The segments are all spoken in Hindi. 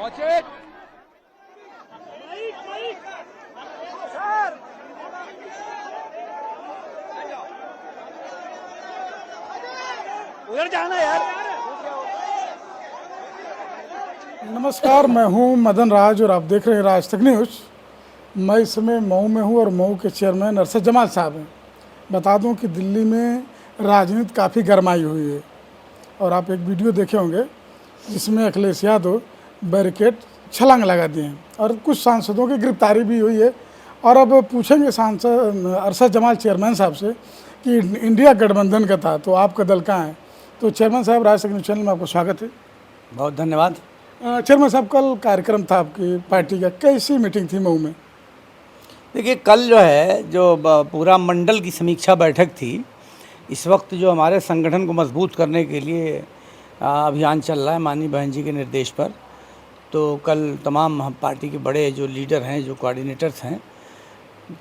उधर जाना यार। नमस्कार, मैं हूं मदन राज और आप देख रहे हैं राज तक न्यूज़। मैं इस समय मऊ में हूं और मऊ के चेयरमैन अरशद जमाल साहब हैं। बता दूं कि दिल्ली में राजनीति काफ़ी गरमाई हुई है और आप एक वीडियो देखे होंगे जिसमें अखिलेश यादव बैरिकेड छलांग लगा दिए हैं और कुछ सांसदों की गिरफ्तारी भी हुई है। और अब पूछेंगे सांसद अरशद जमाल चेयरमैन साहब से कि इंडिया गठबंधन का था तो आपका दल कहाँ है। तो चेयरमैन साहब, राज तक न्यूज़ चैनल में आपको स्वागत है। बहुत धन्यवाद। चेयरमैन साहब, कल कार्यक्रम था आपकी पार्टी का, कैसी मीटिंग थी मऊ में? देखिए, कल जो है पूरा मंडल की समीक्षा बैठक थी। इस वक्त जो हमारे संगठन को मजबूत करने के लिए अभियान चल रहा है माननीय बहन जी के निर्देश पर, तो कल तमाम हम पार्टी के बड़े जो लीडर हैं, जो कोऑर्डिनेटर्स हैं,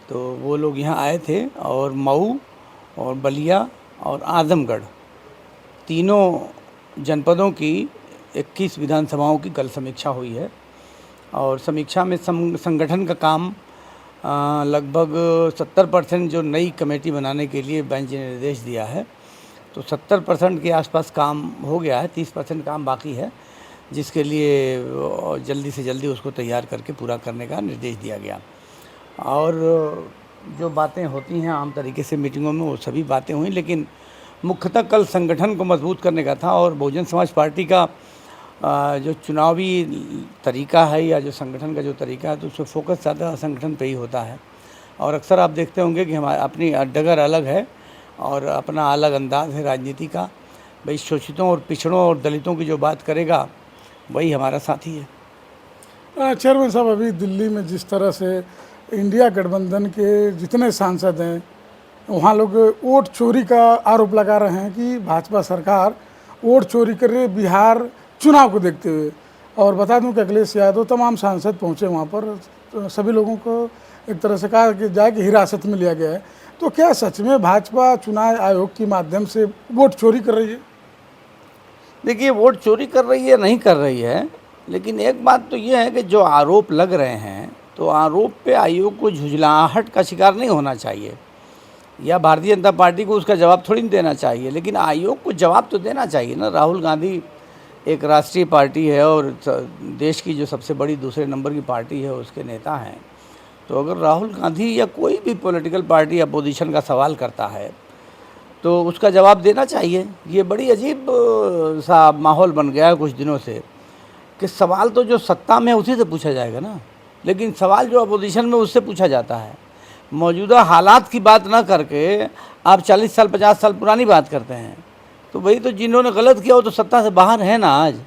तो वो लोग यहाँ आए थे और मऊ और बलिया और आजमगढ़ तीनों जनपदों की 21 विधानसभाओं की कल समीक्षा हुई है। और समीक्षा में संगठन का काम लगभग 70% जो नई कमेटी बनाने के लिए बेंच ने निर्देश दिया है, तो 70% के आसपास काम हो गया है। 30% काम बाकी है, जिसके लिए जल्दी से जल्दी उसको तैयार करके पूरा करने का निर्देश दिया गया। और जो बातें होती हैं आम तरीके से मीटिंगों में, वो सभी बातें हुई, लेकिन मुख्यतः कल संगठन को मजबूत करने का था। और बहुजन समाज पार्टी का जो चुनावी तरीका है या जो संगठन का जो तरीका है, तो उसमें फोकस ज़्यादा संगठन पे ही होता है। और अक्सर आप देखते होंगे कि हमारी अपनी डगर अलग है और अपना अलग अंदाज है राजनीति का। भाई शोषितों और पिछड़ों और दलितों की जो बात करेगा वही हमारा साथी है। चेयरमैन साहब, अभी दिल्ली में जिस तरह से इंडिया गठबंधन के जितने सांसद हैं, वहाँ लोग वोट चोरी का आरोप लगा रहे हैं कि भाजपा सरकार वोट चोरी कर रही है बिहार चुनाव को देखते हुए। और बता दूं कि अखिलेश यादव तमाम सांसद पहुंचे वहां पर, तो सभी लोगों को एक तरह से कहा कि जाए कि हिरासत में लिया गया है। तो क्या सच में भाजपा चुनाव आयोग के माध्यम से वोट चोरी कर रही है? देखिए, वोट चोरी कर रही है नहीं कर रही है, लेकिन एक बात तो ये है कि जो आरोप लग रहे हैं, तो आरोप पे आयोग को झुंझलाहट का शिकार नहीं होना चाहिए, या भारतीय जनता पार्टी को उसका जवाब थोड़ी नहीं देना चाहिए, लेकिन आयोग को जवाब तो देना चाहिए ना। राहुल गांधी एक राष्ट्रीय पार्टी है और देश की जो सबसे बड़ी दूसरे नंबर की पार्टी है उसके नेता हैं। तो अगर राहुल गांधी या कोई भी पॉलिटिकल पार्टी अपोजिशन का सवाल करता है तो उसका जवाब देना चाहिए। ये बड़ी अजीब सा माहौल बन गया है कुछ दिनों से कि सवाल तो जो सत्ता में है उसी से पूछा जाएगा ना, लेकिन सवाल जो अपोजिशन में उससे पूछा जाता है। मौजूदा हालात की बात ना करके आप 40 साल 50 साल पुरानी बात करते हैं। तो वही तो जिन्होंने गलत किया वो तो सत्ता से बाहर है ना आज।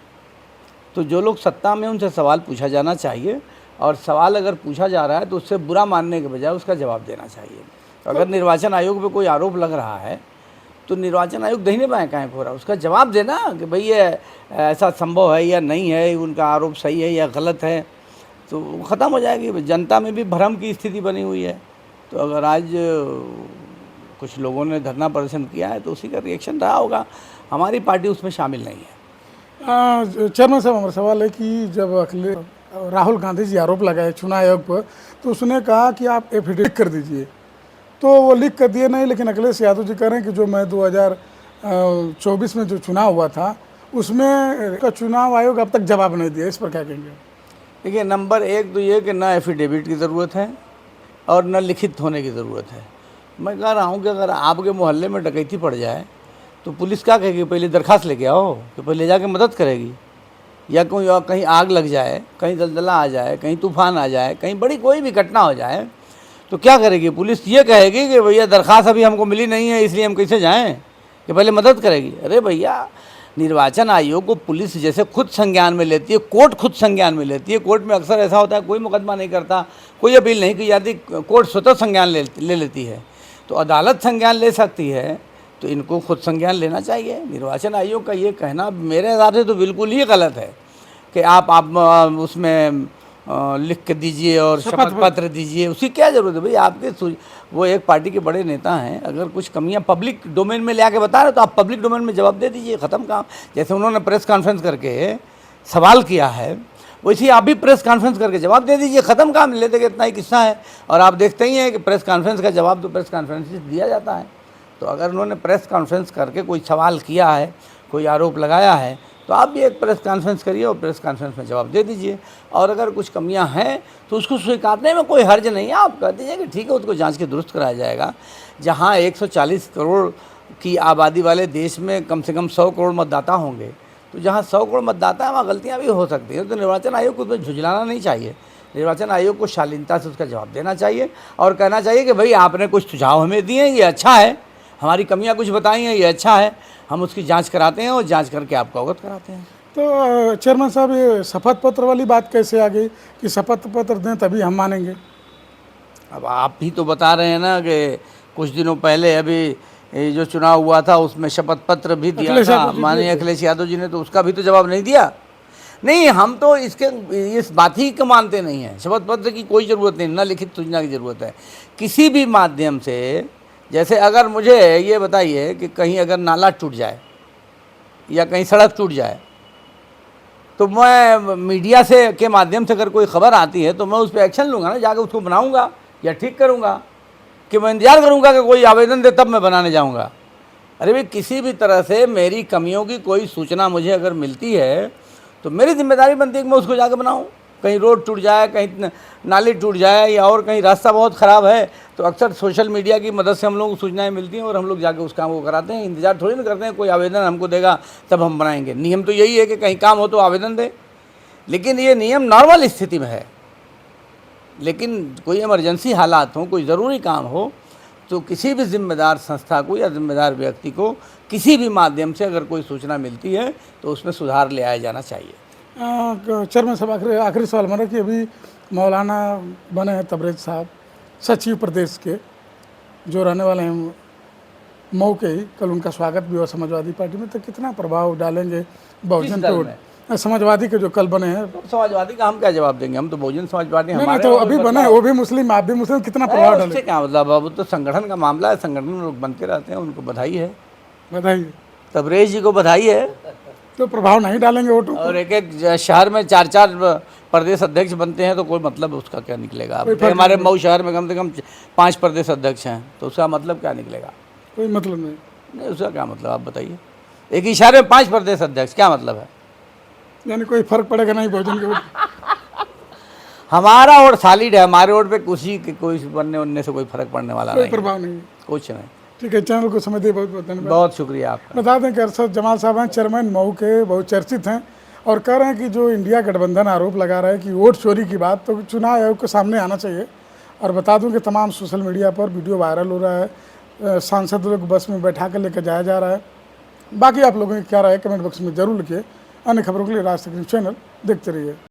तो जो लोग सत्ता में उनसे सवाल पूछा जाना चाहिए, और सवाल अगर पूछा जा रहा है तो उससे बुरा मानने के बजाय उसका जवाब देना चाहिए। अगर निर्वाचन आयोग पे कोई आरोप लग रहा है तो निर्वाचन आयोग दाहिने बाएं काहे हो रहा है, उसका जवाब देना कि भाई ये ऐसा संभव है या नहीं है, उनका आरोप सही है या गलत है, तो ख़त्म हो जाएगी। जनता में भी भ्रम की स्थिति बनी हुई है। तो अगर आज कुछ लोगों ने धरना प्रदर्शन किया है तो उसी का रिएक्शन रहा होगा। हमारी पार्टी उसमें शामिल नहीं है। चेयरमैन साहब, हमारा सवाल है कि जब राहुल गांधी जी आरोप लगाए चुनाव आयोग पर, तो उसने कहा कि आप एफिडेविट कर दीजिए, तो वो लिख कर दिए नहीं। लेकिन अखिलेश यादव जी कह रहे हैं कि जो मैं 2024 में जो चुनाव हुआ था उसमें का चुनाव आयोग अब तक जवाब नहीं दिया। इस पर क्या कहेंगे? देखिए, नंबर एक तो ये कि न एफिडेविट की ज़रूरत है और न लिखित होने की ज़रूरत है। मैं कह रहा हूँ कि अगर आपके मोहल्ले में डकैती पड़ जाए तो पुलिस क्या कहेगी? पहले दरखास्त लेके आओ, कि पहले जाके मदद करेगी। या कोई और कहीं आग लग जाए, कहीं दलदला आ जाए, कहीं तूफान आ जाए, कहीं बड़ी कोई भी घटना हो जाए, तो क्या करेगी पुलिस? ये कहेगी कि भैया दरखास्त अभी हमको मिली नहीं है इसलिए हम कैसे जाएं, कि पहले मदद करेगी। अरे भैया, निर्वाचन आयोग को पुलिस जैसे खुद संज्ञान में लेती है, कोर्ट खुद संज्ञान में लेती है। कोर्ट में अक्सर ऐसा होता है कोई मुकदमा नहीं करता, कोई अपील नहीं की जाती, कोर्ट स्वतः संज्ञान ले लेती है। तो अदालत संज्ञान ले सकती है, तो इनको खुद संज्ञान लेना चाहिए। निर्वाचन आयोग का ये कहना मेरे हिसाब से तो बिल्कुल ही गलत है कि आप उसमें लिख के दीजिए और शपथ पत्र दीजिए। उसकी क्या ज़रूरत है भाई? आपके वो एक पार्टी के बड़े नेता हैं, अगर कुछ कमियां पब्लिक डोमेन में ले आके बता रहे तो आप पब्लिक डोमेन में जवाब दे दीजिए, ख़त्म काम। जैसे उन्होंने प्रेस कॉन्फ्रेंस करके सवाल किया है, वैसे ही आप भी प्रेस कॉन्फ्रेंस करके जवाब दे दीजिए, ख़त्म काम, लेते कि इतना ही किस्सा है। और आप देखते ही हैं कि प्रेस कॉन्फ्रेंस का जवाब तो प्रेस कॉन्फ्रेंस से दिया जाता है। तो अगर उन्होंने प्रेस कॉन्फ्रेंस करके कोई सवाल किया है, कोई आरोप लगाया है, तो आप भी एक प्रेस कॉन्फ्रेंस करिए और प्रेस कॉन्फ्रेंस में जवाब दे दीजिए। और अगर कुछ कमियां हैं तो उसको स्वीकारने में कोई हर्ज नहीं है। आप कह दीजिए कि ठीक है, उसको जांच के दुरुस्त कराया जाएगा। जहां 140 करोड़ की आबादी वाले देश में कम से कम 100 करोड़ मतदाता होंगे, तो जहां 100 करोड़ मतदाता है वहाँ गलतियाँ भी हो सकती हैं। तो निर्वाचन आयोग को उसमें झुझलाना नहीं चाहिए। निर्वाचन आयोग को शालीनता से उसका जवाब देना चाहिए और कहना चाहिए कि भाई आपने कुछ सुझाव हमें दिए हैं, ये अच्छा है, हमारी कमियां कुछ बताई हैं, ये अच्छा है, हम उसकी जांच कराते हैं और जांच करके आपको अवगत कराते हैं। तो चेयरमैन साहब, ये शपथ पत्र वाली बात कैसे आ गई कि शपथ पत्र दें तभी हम मानेंगे? अब आप भी तो बता रहे हैं ना कि कुछ दिनों पहले अभी ये जो चुनाव हुआ था उसमें शपथ पत्र भी दिया अखिलेश था यादव जी माननीय अखिलेश यादव जी ने, तो उसका भी तो जवाब नहीं दिया। नहीं, हम तो इसके इस बात ही को मानते नहीं हैं। शपथ पत्र की कोई ज़रूरत नहीं, ना लिखित सूचना की ज़रूरत है। किसी भी माध्यम से, जैसे अगर मुझे ये बताइए कि कहीं अगर नाला टूट जाए या कहीं सड़क टूट जाए, तो मैं मीडिया से के माध्यम से अगर कोई खबर आती है तो मैं उस पर एक्शन लूँगा ना, जाकर उसको बनाऊँगा या ठीक करूँगा, कि मैं इंतज़ार करूँगा कि कोई आवेदन दे तब मैं बनाने जाऊँगा। अरे भाई, किसी भी तरह से मेरी कमियों की कोई सूचना मुझे अगर मिलती है तो मेरी जिम्मेदारी बनती है कि मैं उसको जाकर बनाऊँ। कहीं रोड टूट जाए, कहीं नाली टूट जाए या और कहीं रास्ता बहुत ख़राब है, तो अक्सर सोशल मीडिया की मदद से हम लोग को सूचनाएं मिलती हैं और हम लोग जाके उस काम को कराते हैं। इंतज़ार थोड़ी ना करते हैं कोई आवेदन हमको देगा तब हम बनाएंगे। नियम तो यही है कि कहीं काम हो तो आवेदन दें, लेकिन ये नियम नॉर्मल स्थिति में है। लेकिन कोई इमरजेंसी हालात हो, कोई ज़रूरी काम हो, तो किसी भी जिम्मेदार संस्था को या जिम्मेदार व्यक्ति को किसी भी माध्यम से अगर कोई सूचना मिलती है तो उसमें सुधार ले आया जाना चाहिए। चेयरमैन साहब, आखिरी सवाल मेरा कि अभी मौलाना बने हैं तबरेज़ साहब सचिव प्रदेश के, जो रहने वाले हैं मऊ के ही, कल उनका स्वागत भी हुआ समाजवादी पार्टी में, तो कितना प्रभाव डालेंगे बहुजन पे? समाजवादी के जो कल बने हैं, समाजवादी का हम क्या जवाब देंगे? हम तो बहुजन समाज पार्टी नहीं हमारे तो अभी बने, वो भी मुस्लिम, आप भी मुस्लिम, कितना प्रभाव उससे डालेंगे? क्या मतलब? अब तो संगठन का मामला है, संगठन में लोग बनते रहते हैं, उनको बधाई है, बताइए। तबरेज़ जी को बधाई है। तो प्रभाव नहीं डालेंगे वोटों और एक एक शहर में 4-4 प्रदेश अध्यक्ष बनते हैं, तो कोई मतलब उसका क्या निकलेगा? अब हमारे मऊ शहर में कम से कम 5 प्रदेश अध्यक्ष हैं, तो उसका मतलब क्या निकलेगा? कोई मतलब नहीं। नहीं, उसका क्या मतलब आप बताइए? एक ही शहर में 5 प्रदेश अध्यक्ष, क्या मतलब है? यानी कोई फर्क पड़ेगा नहीं बहुजन के वोट? हमारा वोट सॉलिड है, हमारे वोट पे कोई बनने उनने से कोई फर्क पड़ने वाला कोई नहीं, प्रभाव नहीं। कुछ नहीं। ठीक है, चैनल को समय दिए बहुत बहुत धन्यवाद। बहुत शुक्रिया आपका। बता दें कि अरशद जमाल साहब हैं, चेयरमैन मऊ के, बहुत चर्चित हैं और कह रहे हैं कि जो इंडिया गठबंधन आरोप लगा रहा है कि वोट चोरी की बात, तो चुनाव आयोग के सामने आना चाहिए। और बता दूं कि तमाम सोशल मीडिया पर वीडियो वायरल हो रहा है, सांसद लोग बस में बैठा कर लेकर जाया जा रहा है। बाकी आप लोगों की क्या राय है कमेंट बॉक्स में जरूर लिखिए। अन्य खबरों के लिए राज तक न्यूज़ चैनल देखते रहिए।